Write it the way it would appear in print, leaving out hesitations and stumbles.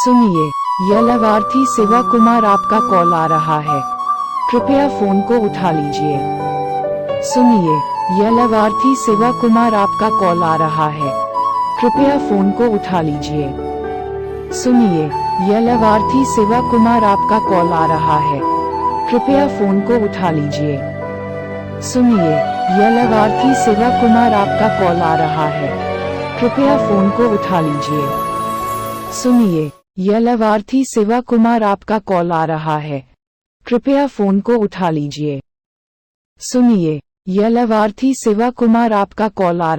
सुनिए, यह लाभार्थी शिवा कुमार आपका कॉल आ रहा है, कृपया फोन को उठा लीजिए। सुनिए, यह लाभार्थी शिवा कुमार आपका कॉल आ रहा है, कृपया फोन को उठा लीजिए। सुनिए, यह लाभार्थी शिवा कुमार आपका कॉल आ रहा है, कृपया फोन को उठा लीजिए। सुनिए, यह लाभार्थी शिवा कुमार आपका कॉल आ रहा है, कृपया फोन को उठा लीजिए। सुनिए, यह लाभार्थी शिवा कुमार आपका कॉल आ रहा है, कृपया फोन को उठा लीजिए। सुनिए, यह लाभार्थी शिवा कुमार आपका कॉल आ रहा